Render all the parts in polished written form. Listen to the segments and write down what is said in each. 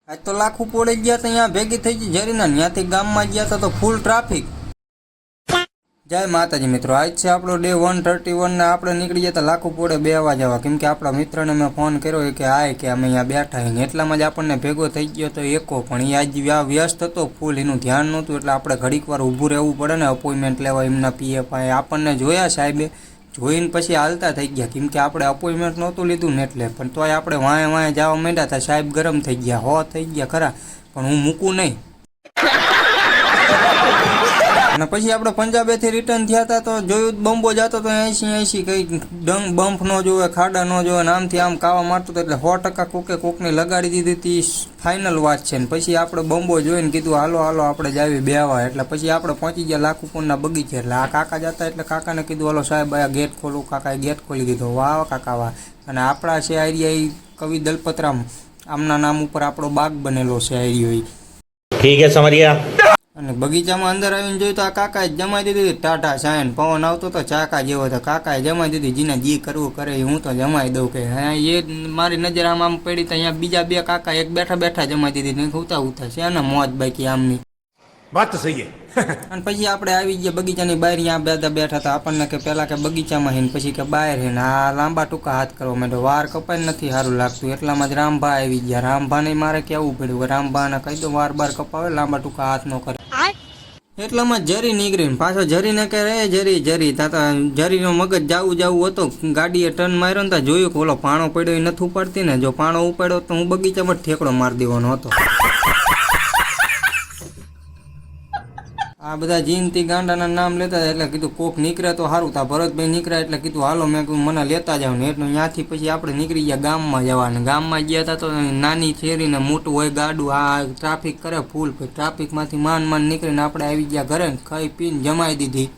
આજ તો લાખું પોડી ગયા તો અહીંયા ભેગી થઈ ગઈ જરીના ત્યાંથી ગામમાં ગયા તો ફૂલ ટ્રાફિક। જય માતાજી મિત્રો, આજ છે આપણો ડે 131 ને આપણે નીકળી ગયા લાખું પોડે 2 વાગે જવા, કેમ કે આપણા મિત્રને મેં ફોન કર્યો કે આય કે અમે અહીંયા બેઠા છીએ, એટલામાં જ આપણને ભેગો થઈ ગયો તો એકો, પણ એ આજ વ્યસ્ત હતો ફૂલ, એનું ધ્યાન નહોતું એટલે આપણે ઘડીક વાર ઊભું રહેવું પડે ને અપોઇન્ટમેન્ટ લેવા એમના પીએ પાસે। આપણને જોયા સાહેબે, જોઈને પછી હાલતા થઈ ગયા, કેમ કે આપણે અપોઇન્ટમેન્ટ નહોતું લીધું ને એટલે, પણ તોય આપણે વાંય જવા માંડ્યા હતા। સાહેબ ગરમ થઈ ગયા, હો થઈ ગયા ખરા, પણ હું મૂકું નહીં। અને પછી આપણે પંજાબેથી રિટર્ન થયા હતા તો જોયું બંબો જતો તો 80 કંઈ ડંગ બમ્પ ન જોવે, ખાડા ન જોવે, આમથી આમ કાવા મારતો હતો, એટલે 100% કોકને લગાડી દીધી હતી, ફાઇનલ વાત છે। ને પછી આપણે બંબો જોઈને કીધું હાલો હાલો આપણે જાવી બેવા, એટલે પછી આપણે પહોંચી ગયા લાખુપુરના બગીચે। એટલે આ કાકા જતા એટલે કાકાને કીધું હાલો સાહેબ આ ગેટ ખોલું, કાકાએ ગેટ ખોલી દીધો। વાહ કાકા વાહ। અને આપણા છે આઈડિયા કવિ દલપતરામ, આમના નામ ઉપર આપણો બાગ બનેલો છે આઈડિયો। ઠીક હે સમझ ગયા। અને બગીચામાં અંદર આવીને જોયું તો આ કાકાએ જમાઈ દીધી ટાટા સાયન, પવન આવતો તો ચાકા જેવો હતો, કાકાએ જમાઈ દીધી, જીને જી કરવું કરે હું તો જમાઈ દઉં કે હા। એ મારી નજર આમ પડી તો અહીંયા બીજા 2 કાકા એક બેઠા બેઠા જમાઈ દીધી, નહીં ઉતા છે ને મોજ બાકી આમની વાત તો સહી હે। અને પછી આપણે આવી ગયા બગીચાની બહાર, અહીંયા બધા બેઠા હતા, આપણને કે પેલા કે બગીચામાં હિન પછી કે બહાર હિન, આ લાંબા ટૂંકા હાથ કરવા માંડ્યો, વાર કપાઈ નથી સારું લાગતું, એટલામાં જ રામભા આવી ગયા। રામભાને મારે કહેવું પડ્યું કે રામભાને કહી દો વાર બાર કપાવે, લાંબા ટૂંકા હાથ ન કરે। એટલામાં જરી નીકળીને પાછો જરીને કે રે જરી જરી તાતા જરીનો મગજ જાવું હતો, ગાડીએ ટર્ન માર્યો ને જોયું કે ઓલો પાણો પડ્યો એ નથી ઉપાડતી ને, જો પાણો ઉપાડ્યો તો હું બગીચામાં જ ઠેકડો મારી દેવાનો હતો। આ બધા જીનતી ગાંડાના નામ લેતા એટલે કીધું કોક નીકળે તો સારું, તા ભરતભાઈ નીકળ્યા એટલે કીધું હાલો, મેં કીધું મને લેતા જાવ ને, એટલે ત્યાંથી પછી આપણે નીકળી ગયા ગામમાં જવાને। ગામમાં ગયા હતા તો નાની શેરીને મોટું હોય ગાડું, આ ટ્રાફિક કરે ફૂલ, ટ્રાફિકમાંથી માંડ નીકળીને આપણે આવી ગયા ઘરે, ખાઈ પીને જમાઈ દીધી।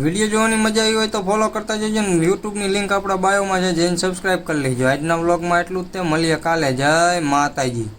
વિડીયો જોવાની મજા આવી હોય તો ફોલો કરતા જજો ને, યુટ્યુબની લિંક આપણા બાયોમાં છે, જઈને સબસ્ક્રાઈબ કરી લેજો। આજના વ્લોગમાં એટલું જ તે, મળીએ કાલે। જય માતાજી।